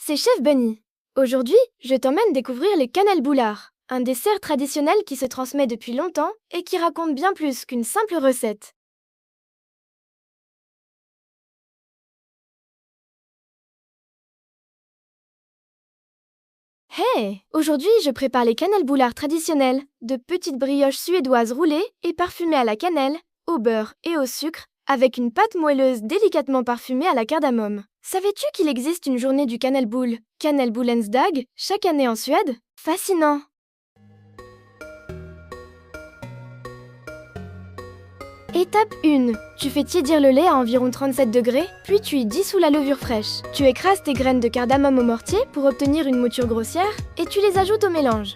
c'est Chef Bunny. Aujourd'hui, je t'emmène découvrir les cannelboulards, un dessert traditionnel qui se transmet depuis longtemps et qui raconte bien plus qu'une simple recette. Hey! Aujourd'hui, je prépare les cannelboulards traditionnels, de petites brioches suédoises roulées et parfumées à la cannelle, au beurre et au sucre, avec une pâte moelleuse délicatement parfumée à la cardamome. Savais-tu qu'il existe une journée du cannelboule, Cannelbulensdag, chaque année en Suède? Fascinant! Étape 1. Tu fais tiédir le lait à environ 37 degrés, puis tu y dissous la levure fraîche. Tu écrases tes graines de cardamome au mortier pour obtenir une mouture grossière et tu les ajoutes au mélange.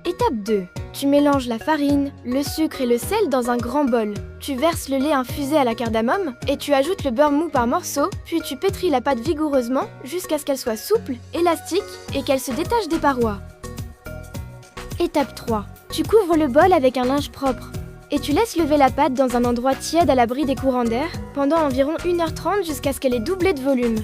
Étape 2. Tu mélanges la farine, le sucre et le sel dans un grand bol. Tu verses le lait infusé à la cardamome et tu ajoutes le beurre mou par morceaux, puis tu pétris la pâte vigoureusement jusqu'à ce qu'elle soit souple, élastique et qu'elle se détache des parois. Étape 3. Tu couvres le bol avec un linge propre. Et tu laisses lever la pâte dans un endroit tiède à l'abri des courants d'air pendant environ 1h30 jusqu'à ce qu'elle ait doublé de volume.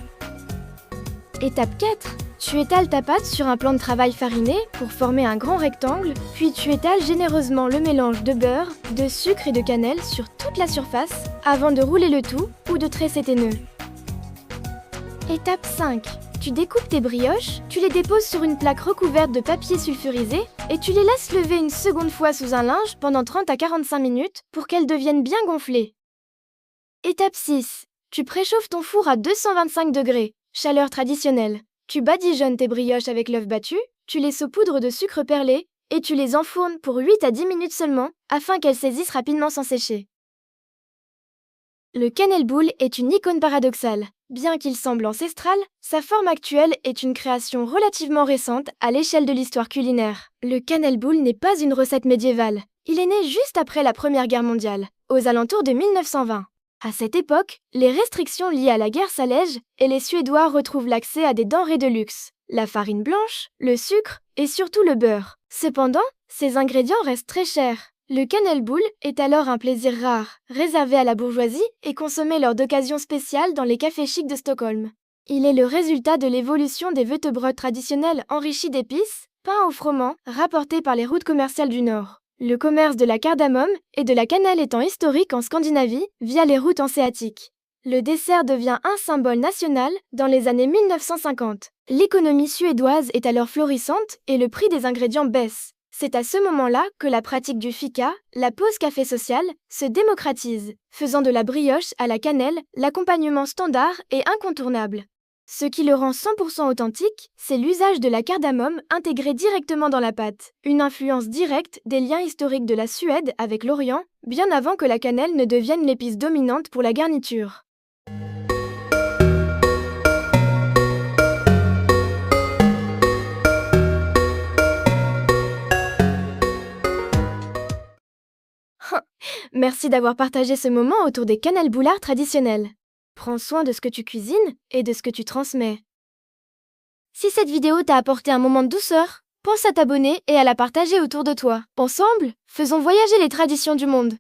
Étape 4. Tu étales ta pâte sur un plan de travail fariné pour former un grand rectangle, puis tu étales généreusement le mélange de beurre, de sucre et de cannelle sur toute la surface avant de rouler le tout ou de tresser tes nœuds. Étape 5. Tu découpes tes brioches, tu les déposes sur une plaque recouverte de papier sulfurisé et tu les laisses lever une seconde fois sous un linge pendant 30 à 45 minutes pour qu'elles deviennent bien gonflées. Étape 6. Tu préchauffes ton four à 225 degrés, chaleur traditionnelle. Tu badigeonnes tes brioches avec l'œuf battu, tu les saupoudres de sucre perlé et tu les enfournes pour 8 à 10 minutes seulement afin qu'elles saisissent rapidement sans sécher. Le cannelboule est une icône paradoxale. Bien qu'il semble ancestral, sa forme actuelle est une création relativement récente à l'échelle de l'histoire culinaire. Le cannelboule n'est pas une recette médiévale. Il est né juste après la Première Guerre mondiale, aux alentours de 1920. À cette époque, les restrictions liées à la guerre s'allègent et les Suédois retrouvent l'accès à des denrées de luxe, la farine blanche, le sucre et surtout le beurre. Cependant, ces ingrédients restent très chers. Le cannelboule est alors un plaisir rare, réservé à la bourgeoisie et consommé lors d'occasions spéciales dans les cafés chics de Stockholm. Il est le résultat de l'évolution des wettebröd traditionnels enrichis d'épices, peints au froment, rapportés par les routes commerciales du Nord. Le commerce de la cardamome et de la cannelle étant historique en Scandinavie via les routes hanséatiques. Le dessert devient un symbole national dans les années 1950. L'économie suédoise est alors florissante et le prix des ingrédients baisse. C'est à ce moment-là que la pratique du fika, la pause café sociale, se démocratise, faisant de la brioche à la cannelle l'accompagnement standard et incontournable. Ce qui le rend 100% authentique, c'est l'usage de la cardamome intégrée directement dans la pâte, une influence directe des liens historiques de la Suède avec l'Orient, bien avant que la cannelle ne devienne l'épice dominante pour la garniture. Merci d'avoir partagé ce moment autour des cannelboulards traditionnels. Prends soin de ce que tu cuisines et de ce que tu transmets. Si cette vidéo t'a apporté un moment de douceur, pense à t'abonner et à la partager autour de toi. Ensemble, faisons voyager les traditions du monde.